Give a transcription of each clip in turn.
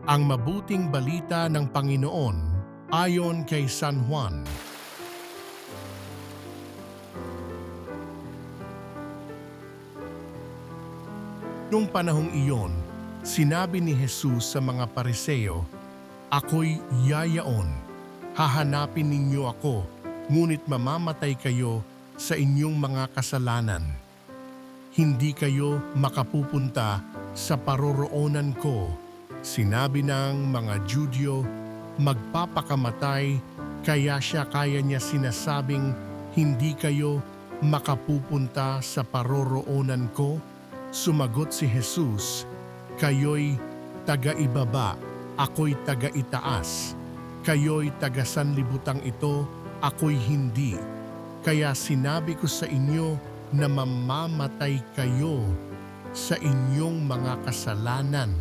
Ang mabuting balita ng Panginoon ayon kay San Juan. Nung panahong iyon, sinabi ni Jesus sa mga Pariseo, "Ako'y yayaon. Hahanapin ninyo ako, ngunit mamamatay kayo sa inyong mga kasalanan. Hindi kayo makapupunta sa paroroonan ko." Sinabi ng mga Judyo, magpapakamatay, kaya niya sinasabing, "Hindi kayo makapupunta sa paroroonan ko?" Sumagot si Jesus, "Kayo'y taga-ibaba, ako'y taga-itaas. Kayo'y taga-sanlibutang ito, ako'y hindi. Kaya sinabi ko sa inyo na mamamatay kayo sa inyong mga kasalanan.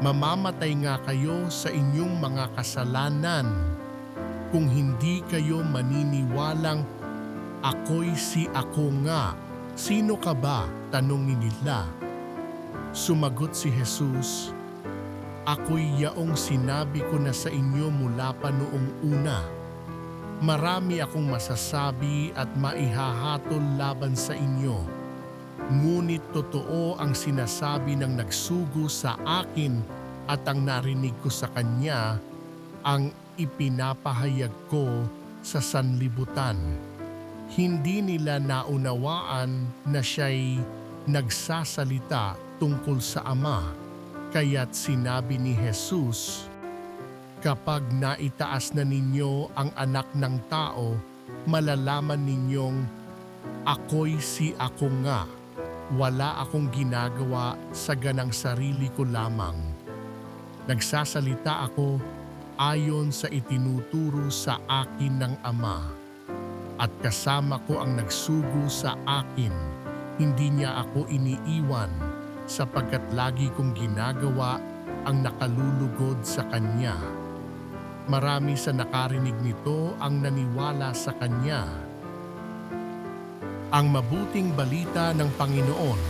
Mamamatay nga kayo sa inyong mga kasalanan kung hindi kayo maniniwalang ako'y si ako nga." "Sino ka ba?" tanungin nila. Sumagot si Jesus, "Ako'y yaong sinabi ko na sa inyo mula pa noong una. Marami akong masasabi at maihahatol laban sa inyo. Ngunit totoo ang sinasabi ng nagsugo sa akin at ang narinig ko sa kanya ang ipinapahayag ko sa sanlibutan." Hindi nila naunawaan na siya'y nagsasalita tungkol sa Ama, kaya't sinabi ni Jesus, "Kapag naitaas na ninyo ang Anak ng Tao, malalaman ninyong ako'y si ako nga. Wala akong ginagawa sa ganang sarili ko lamang. Nagsasalita ako ayon sa itinuturo sa akin ng Ama. At kasama ko ang nagsugo sa akin. Hindi niya ako iniiwan sapagkat lagi kong ginagawa ang nakalulugod sa Kanya." Marami sa nakarinig nito ang naniwala sa Kanya. Ang mabuting balita ng Panginoon